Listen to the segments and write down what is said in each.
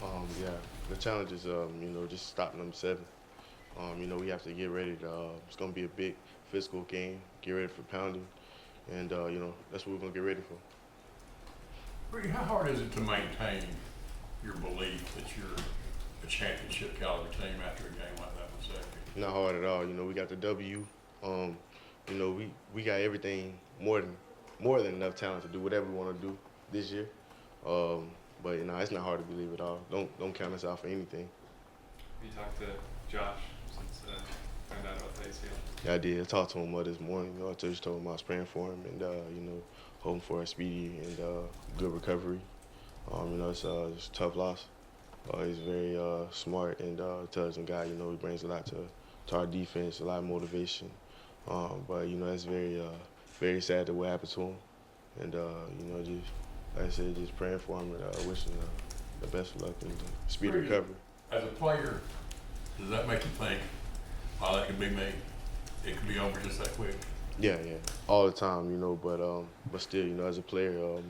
Yeah, the challenge is, just stop number seven. We have to get ready to. It's gonna be a big physical game. Get ready for pounding, and that's what we're gonna get ready for. Bree, how hard is it to maintain your belief that you're a championship caliber team after a game like that with safety? Not hard at all. We got the W. Um, we got everything more than enough talent to do whatever we want to do this year. Um, but it's not hard to believe at all. Don't count us out for anything. You talked to Josh since found out about the ACL. Yeah, I did. I talked to him this morning. I just told him I was praying for him and hoping for a speedy and good recovery. It's a tough loss. He's very smart and intelligent guy. He brings a lot to our defense, a lot of motivation. But it's very sad that what happened to him. And just like I said, just praying for him and wishing the best of luck and speedy Bree, recovery. as a player, does that make you think, wow, that could be me? It could be over just that quick. Yeah, all the time, but still, as a player,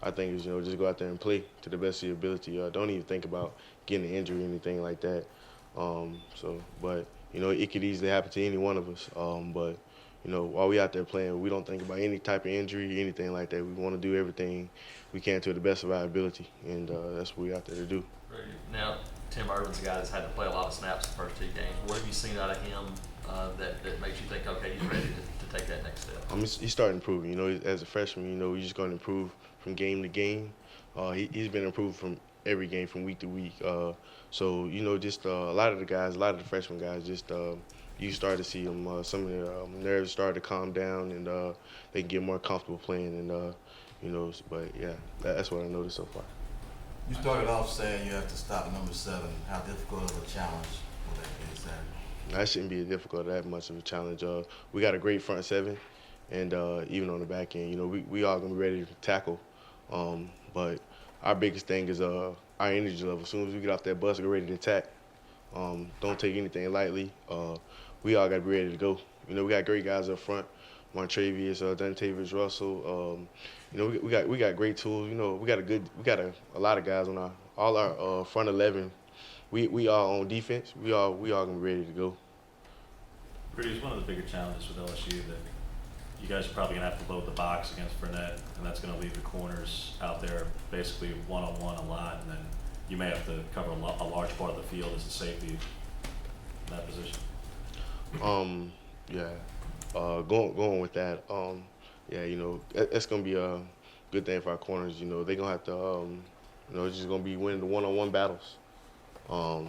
I think is just go out there and play to the best of your ability. Don't even think about getting an injury or anything like that. But it could easily happen to any one of us. But while we out there playing, we don't think about any type of injury, anything like that. We want to do everything we can to the best of our ability, and that's what we out there to do. Now, Tim Irvin's a guy that's had to play a lot of snaps the first two games. What have you seen out of him that makes you think, okay, he's ready to take that next step? He's starting to improve. As a freshman, he's just going to improve from game to game. He's been improved from every game, from week to week. Just a lot of the freshman guys, you start to see them. Some of their nerves start to calm down, and they can get more comfortable playing. And but yeah, that's what I noticed so far. You started off saying you have to stop number seven. How difficult of a challenge will that be Saturday? That shouldn't be that much of a challenge. We got a great front seven, and even on the back end, we all gonna be ready to tackle. But our biggest thing is our energy level. As soon as we get off that bus, we're ready to attack. Don't take anything lightly. We all gotta be ready to go. We got great guys up front. Montravius, Dontavius Russell. We got great tools. We got a lot of guys on our front 11. We all on defense. We all gonna be ready to go. Rudy, it's one of the bigger challenges with LSU that you guys are probably gonna have to load the box against Fournette, and that's gonna leave the corners out there basically one-on-one a lot, and then you may have to cover a large part of the field as a safety in that position. Going with that. That's gonna be a good thing for our corners. They're gonna have to. It's just gonna be winning the one-on-one battles. We're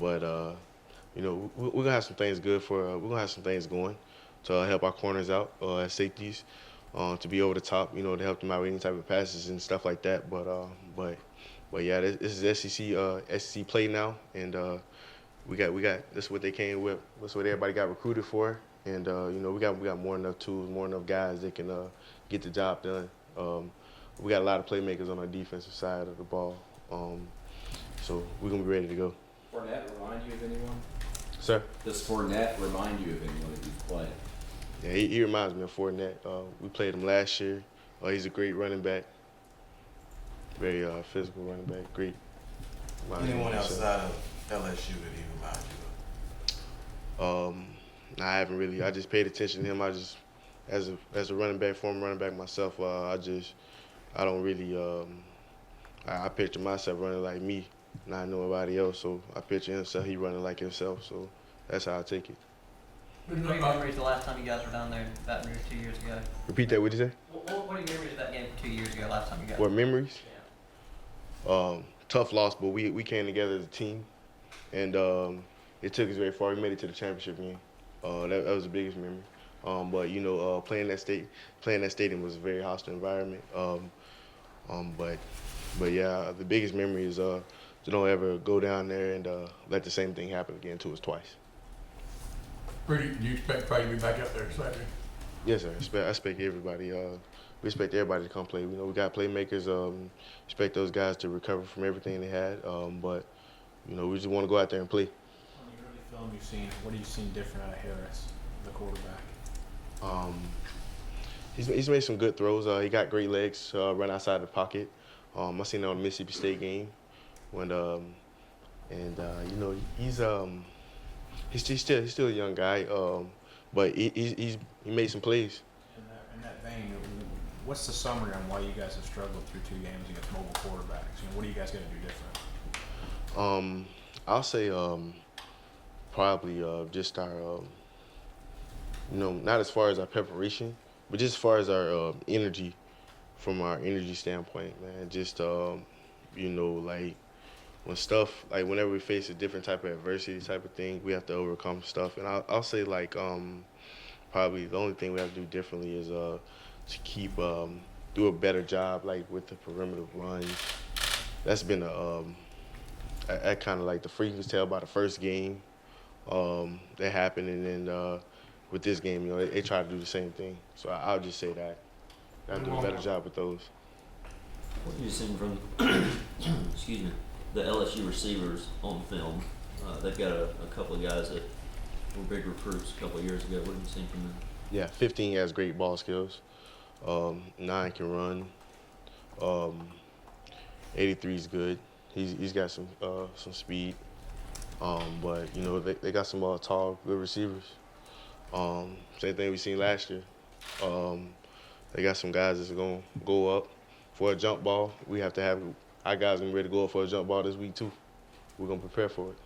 gonna have some things good we're gonna have some things going to help our corners out as safeties, to be over the top. To help them out with any type of passes and stuff like that. But yeah, this is SEC play now, and we got this is what they came with. That's what everybody got recruited for, and we got more enough tools, more enough guys that can get the job done. We got a lot of playmakers on our defensive side of the ball, so we're gonna be ready to go. Fournette remind you of anyone? Sir? Does Fournette remind you of anyone that you've played? Yeah, he reminds me of Fournette. We played him last year. He's a great running back, very physical running back. Great. Anyone outside of LSU that he reminds you of? I haven't really. I just paid attention to him. I just, as a running back, former running back myself, I don't really. I picture myself running like me, not nobody else. So I picture himself, he running like himself. So that's how I take it. What are your memories the last time you guys were down there, Baton Rouge 2 years ago? Repeat that. What did you say? What are your memories of that game 2 years ago, last time you guys? What memories? Yeah. Tough loss, but we came together as a team, and it took us very far. We made it to the championship game. That was the biggest memory. But playing that stadium was a very hostile environment. But yeah, the biggest memory is to don't ever go down there and let the same thing happen again to us twice. Rudy, do you expect Trey to be back up there Saturday? Yes, sir. I expect everybody. We expect everybody to come play. We got playmakers. Expect those guys to recover from everything they had. But we just want to go out there and play. On the early film you've seen, what have you seen different out of Harris, the quarterback? He's made some good throws. He got great legs, run outside the pocket. I seen that on the Mississippi State game when and you know he's still a young guy, but he made some plays. In that vein, what's the summary on why you guys have struggled through 2 games against mobile quarterbacks? You know, what are you guys going to do different? I'll say probably just our you know, not as far as our preparation, but just as far as our energy, from our energy standpoint, man. Just you know, like when stuff like whenever we face a different type of adversity type of thing, we have to overcome stuff. And I'll say like probably the only thing we have to do differently is to keep do a better job like with the perimeter runs. That's been I kind of like the frequency tell about the first game that happened, and then with this game, you know, they try to do the same thing. So I'll just say that. Gotta do a better job with those. What have you seen from, excuse me, the LSU receivers on film? They've got a couple of guys that were big recruits a couple of years ago. What have you seen from them? Yeah, 15 has great ball skills. 9 can run. 83 is good. He's got some speed. But you know they got some tall, good receivers. Same thing we seen last year. They got some guys that's gonna go up for a jump ball. We have to have our guys gonna be ready to go up for a jump ball this week too. We're gonna prepare for it.